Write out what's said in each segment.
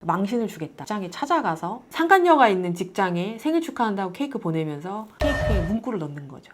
망신을 주겠다. 직장에 찾아가서 상간녀가 있는 직장에 생일 축하한다고 케이크 보내면서 케이크에 문구를 넣는 거죠.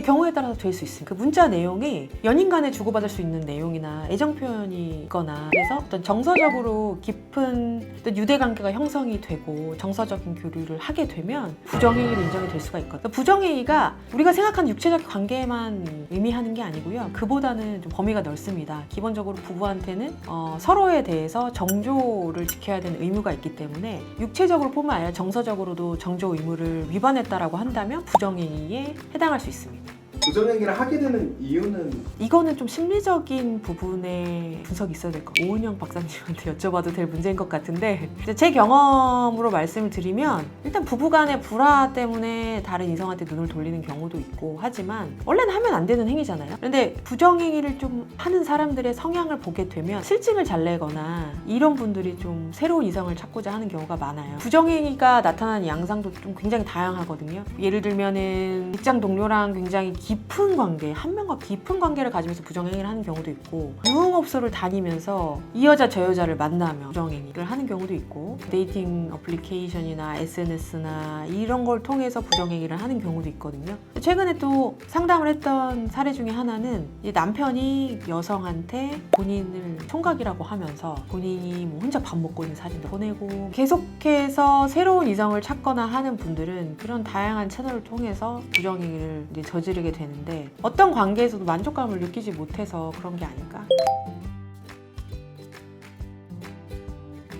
경우에 따라서 될 수 있습니다. 그 문자 내용이 연인 간에 주고받을 수 있는 내용이나 애정 표현이 있거나 그래서 어떤 정서적으로 깊은 어떤 유대관계가 형성이 되고 정서적인 교류를 하게 되면 부정행위로 인정이 될 수가 있거든요. 부정행위가 우리가 생각하는 육체적 관계만 의미하는 게 아니고요. 그보다는 좀 범위가 넓습니다. 기본적으로 부부한테는 서로에 대해서 정조를 지켜야 되는 의무가 있기 때문에 육체적으로 뿐만 아니라 정서적으로도 정조 의무를 위반했다라고 한다면 부정행위에 해당할 수 있습니다. 부정행위를 하게 되는 이유는? 이거는 좀 심리적인 부분에 분석이 있어야 될 것 같아요. 오은영 박사님한테 여쭤봐도 될 문제인 것 같은데 제 경험으로 말씀을 드리면 일단 부부간의 불화 때문에 다른 이성한테 눈을 돌리는 경우도 있고 하지만 원래는 하면 안 되는 행위잖아요. 그런데 부정행위를 좀 하는 사람들의 성향을 보게 되면 실증을 잘 내거나 이런 분들이 좀 새로운 이성을 찾고자 하는 경우가 많아요. 부정행위가 나타나는 양상도 좀 굉장히 다양하거든요. 예를 들면은 직장 동료랑 굉장히 깊은 관계, 한 명과 깊은 관계를 가지면서 부정행위를 하는 경우도 있고 유흥업소를 다니면서 이 여자 저 여자를 만나며 부정행위를 하는 경우도 있고 데이팅 어플리케이션이나 SNS나 이런 걸 통해서 부정행위를 하는 경우도 있거든요. 최근에 또 상담을 했던 사례 중에 하나는 남편이 여성한테 본인을 총각이라고 하면서 본인이 뭐 혼자 밥 먹고 있는 사진도 보내고 계속해서 새로운 이성을 찾거나 하는 분들은 그런 다양한 채널을 통해서 부정행위를 이제 저지르게 되는데 어떤 관계에서도 만족감을 느끼지 못해서 그런 게 아닐까?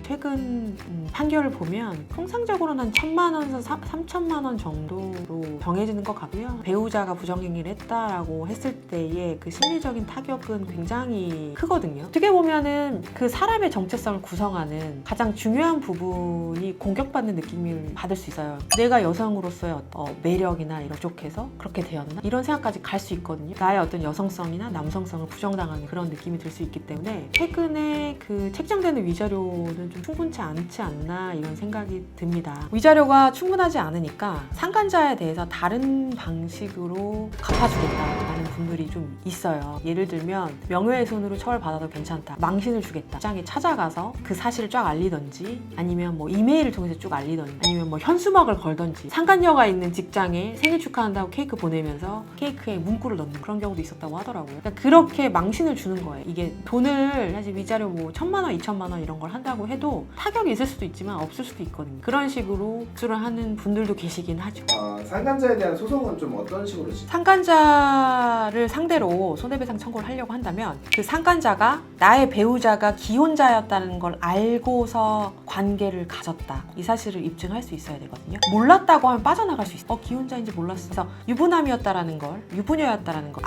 최근 판결을 보면 통상적으로는 한 1,000만 원에서 3,000만 원 정도로 정해지는 것 같고요. 배우자가 부정행위를 했다라고 했을 때의 그 심리적인 타격은 굉장히 크거든요. 어떻게 보면은 그 사람의 정체성을 구성하는 가장 중요한 부분이 공격받는 느낌을 받을 수 있어요. 내가 여성으로서의 매력이나 이런 부족해서 그렇게 되었나? 이런 생각까지 갈 수 있거든요. 나의 어떤 여성성이나 남성성을 부정당하는 그런 느낌이 들 수 있기 때문에 최근에 그 책정되는 위자료는 좀 충분치 않지 않나 이런 생각이 듭니다. 위자료가 충분하지 않으니까 상간자에 대해서 다른 방식으로 갚아주겠다라는 분들이 좀 있어요. 예를 들면 명예훼손으로 처벌받아도 괜찮다. 망신을 주겠다. 직장에 찾아가서 그 사실을 쫙 알리던지 아니면 뭐 이메일을 통해서 쭉 알리던지 아니면 뭐 현수막을 걸던지 상간녀가 있는 직장에 생일 축하한다고 케이크 보내면서 케이크에 문구를 넣는 그런 경우도 있었다고 하더라고요. 그러니까 그렇게 망신을 주는 거예요. 이게 돈을 사실 위자료 뭐 1,000만 원, 2,000만 원 이런 걸 한다고 해도 타격이 있을 수도 있지만 없을 수도 있거든요. 그런 식으로 수를 하는 분들도 계시긴 하죠. 상간자에 대한 소송은 좀 어떤 식으로 상간자를 상대로 손해배상 청구를 하려고 한다면 그 상간자가 나의 배우자가 기혼자였다는 걸 알고서 관계를 가졌다. 이 사실을 입증할 수 있어야 되거든요. 몰랐다고 하면 빠져나갈 수 있어. 기혼자인지 몰랐어. 그래서 유부남이었다라는 걸, 유부녀였다라는 걸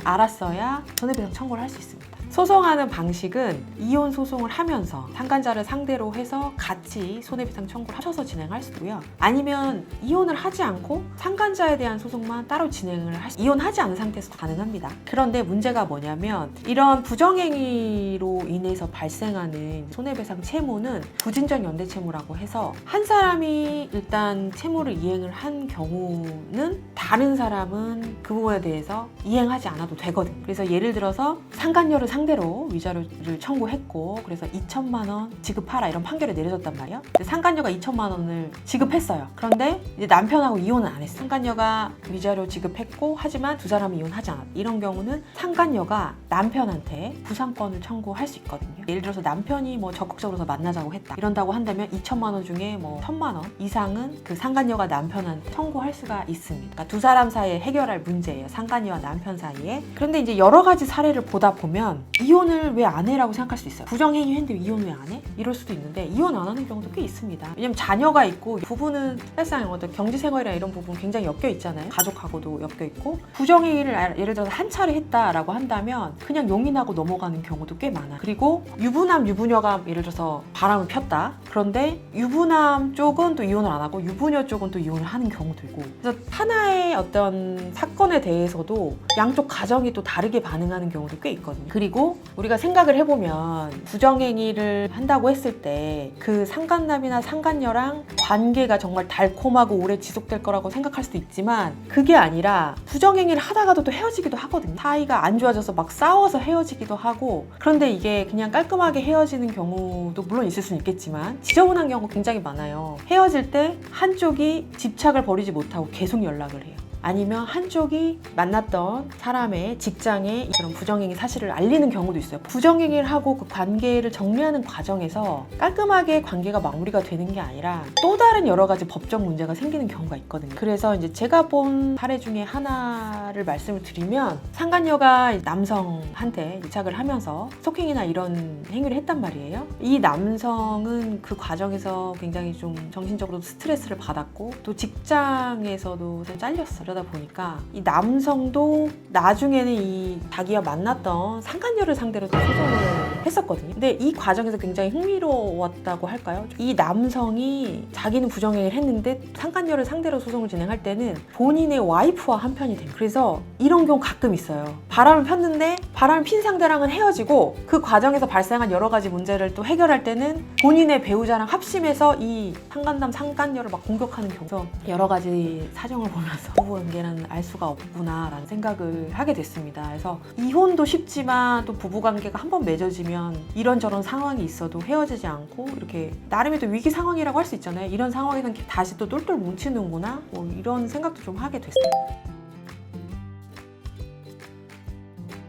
알았어야 손해배상 청구를 할 수 있습니다. 소송하는 방식은 이혼 소송을 하면서 상간자를 상대로 해서 같이 손해배상 청구를 하셔서 진행할 수 있고요. 아니면 이혼을 하지 않고 상간자에 대한 소송만 따로 진행을 이혼하지 않은 상태에서도 가능합니다. 그런데 문제가 뭐냐면 이런 부정행위로 인해서 발생하는 손해배상 채무는 부진적 연대 채무라고 해서 한 사람이 일단 채무를 이행을 한 경우는 다른 사람은 그 부분에 대해서 이행하지 않아도 되거든요. 그래서 예를 들어서 상간녀를 상대로 위자료를 청구했고 그래서 2,000만 원 지급하라 이런 판결이 내려졌단 말이에요. 상간녀가 2,000만 원을 지급했어요. 그런데 이제 남편하고 이혼은 안 했어. 상간녀가 위자료 지급했고 하지만 두 사람이 이혼하지 않았다. 이런 경우는 상간녀가 남편한테 부상권을 청구할 수 있거든요. 예를 들어서 남편이 뭐 적극적으로 더 만나자고 했다. 이런다고 한다면 2,000만 원 중에 뭐 1,000만 원 이상은 그 상간녀가 남편한테 청구할 수가 있습니다. 그러니까 두 사람 사이에 해결할 문제예요. 상간녀와 남편 사이에. 그런데 이제 여러 가지 사례를 보다 보면 이혼을 왜 안 해라고 생각할 수 있어요. 부정행위 했는데 이혼 왜 안 해? 이럴 수도 있는데 이혼 안 하는 경우도 꽤 있습니다. 왜냐면 자녀가 있고 부부는 사실상 어떤 경제생활이나 이런 부분 굉장히 엮여 있잖아요. 가족하고도 엮여 있고 부정행위를 예를 들어서 한 차례 했다라고 한다면 그냥 용인하고 넘어가는 경우도 꽤 많아. 그리고 유부남 유부녀가 예를 들어서 바람을 폈다. 그런데 유부남 쪽은 또 이혼을 안 하고 유부녀 쪽은 또 이혼을 하는 경우도 있고 그래서 하나의 어떤 사건에 대해서도 양쪽 가정이 또 다르게 반응하는 경우도 꽤 있거든요. 그리고 그리고 우리가 생각을 해보면 부정행위를 한다고 했을 때 그 상간남이나 상간녀랑 관계가 정말 달콤하고 오래 지속될 거라고 생각할 수도 있지만 그게 아니라 부정행위를 하다가도 또 헤어지기도 하거든요. 사이가 안 좋아져서 막 싸워서 헤어지기도 하고 그런데 이게 그냥 깔끔하게 헤어지는 경우도 물론 있을 수는 있겠지만 지저분한 경우가 굉장히 많아요. 헤어질 때 한쪽이 집착을 버리지 못하고 계속 연락을 해요. 아니면 한쪽이 만났던 사람의 직장에 그런 부정행위 사실을 알리는 경우도 있어요. 부정행위를 하고 그 관계를 정리하는 과정에서 깔끔하게 관계가 마무리가 되는 게 아니라 또 다른 여러 가지 법적 문제가 생기는 경우가 있거든요. 그래서 이제 제가 본 사례 중에 하나를 말씀을 드리면 상간녀가 남성한테 집착을 하면서 스토킹이나 이런 행위를 했단 말이에요. 이 남성은 그 과정에서 굉장히 좀 정신적으로 스트레스를 받았고 또 직장에서도 잘렸어요. 그러다 보니까 이 남성도 나중에는 이 자기가 만났던 상간녀를 상대로도 소송을 했었거든요. 근데 이 과정에서 굉장히 흥미로웠다고 할까요? 이 남성이 자기는 부정행위를 했는데 상간녀를 상대로 소송을 진행할 때는 본인의 와이프와 한편이 됩니다. 그래서 이런 경우 가끔 있어요. 바람을 폈는데 바람을 핀 상대랑은 헤어지고 그 과정에서 발생한 여러 가지 문제를 또 해결할 때는 본인의 배우자랑 합심해서 이 상간남, 상간녀를 막 공격하는 경우. 그래서 여러 가지 사정을 보면서 부부관계는 알 수가 없구나 라는 생각을 하게 됐습니다. 그래서 이혼도 쉽지만 또 부부관계가 한번 맺어지면 이런저런 상황이 있어도 헤어지지 않고 이렇게 나름의 또 위기 상황이라고 할 수 있잖아요. 이런 상황에선 다시 또 똘똘 뭉치는구나 뭐 이런 생각도 좀 하게 됐어요.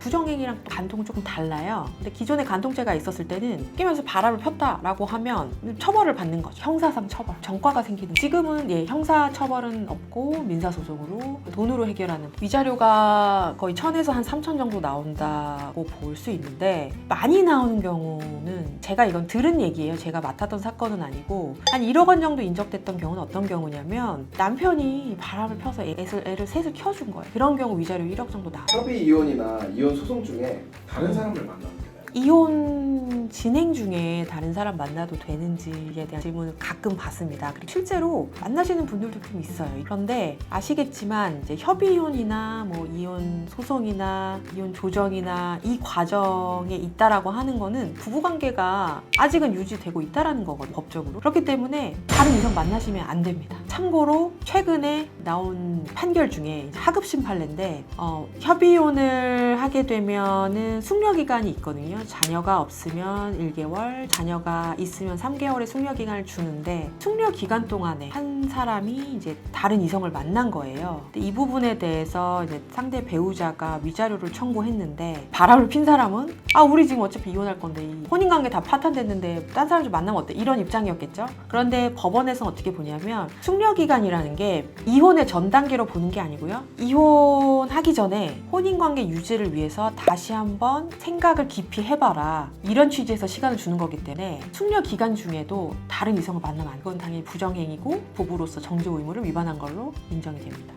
부정행위랑 또 간통은 조금 달라요. 근데 기존에 간통죄가 있었을 때는 깨면서 바람을 폈다라고 하면 처벌을 받는 거죠. 형사상 처벌, 전과가 생기는. 지금은 형사 처벌은 없고 민사소송으로 돈으로 해결하는. 위자료가 거의 1,000에서 한 3,000 정도 나온다고 볼 수 있는데 많이 나오는 경우는 제가 이건 들은 얘기예요. 제가 맡았던 사건은 아니고 한 1억 원 정도 인적됐던 경우는 어떤 경우냐면 남편이 바람을 펴서 애를 셋을 키워준 거예요. 그런 경우 위자료 1억 정도 나와요. 협의 이혼이나 이혼 소송 중에 다른 사람을 만나면 되나요? 이혼 진행 중에 다른 사람 만나도 되는지에 대한 질문을 가끔 받습니다. 그리고 실제로 만나시는 분들도 좀 있어요. 그런데 아시겠지만 이제 협의 이혼이나 뭐 이혼 소송이나 이혼 조정이나 이 과정에 있다라고 하는 거는 부부관계가 아직은 유지되고 있다라는 거거든요. 법적으로. 그렇기 때문에 다른 이성 만나시면 안 됩니다. 참고로 최근에 나온 판결 중에 하급심 판례인데 협의 이혼을 하게 되면은 숙려 기간이 있거든요. 자녀가 없으면 1개월, 자녀가 있으면 3개월의 숙려 기간을 주는데 숙려 기간 동안에 한 사람이 이제 다른 이성을 만난 거예요. 근데 이 부분에 대해서 이제 상대 배우자가 위자료를 청구했는데 바람을 핀 사람은 우리 지금 어차피 이혼할 건데 이 혼인관계 다 파탄됐는데 딴 사람 좀 만나면 어때? 이런 입장이었겠죠. 그런데 법원에서는 어떻게 보냐면 숙려 기간이라는 게 이혼의 전 단계로 보는 게 아니고요. 이혼하기 전에 혼인관계 유지를 위해서 다시 한번 생각을 깊이 해봐라. 이런 취지에서 시간을 주는 거기 때문에 숙려 기간 중에도 다른 이성을 만나면 안 돼. 그건 당연히 부정행위고 부부로서 정직 의무를 위반한 걸로 인정이 됩니다.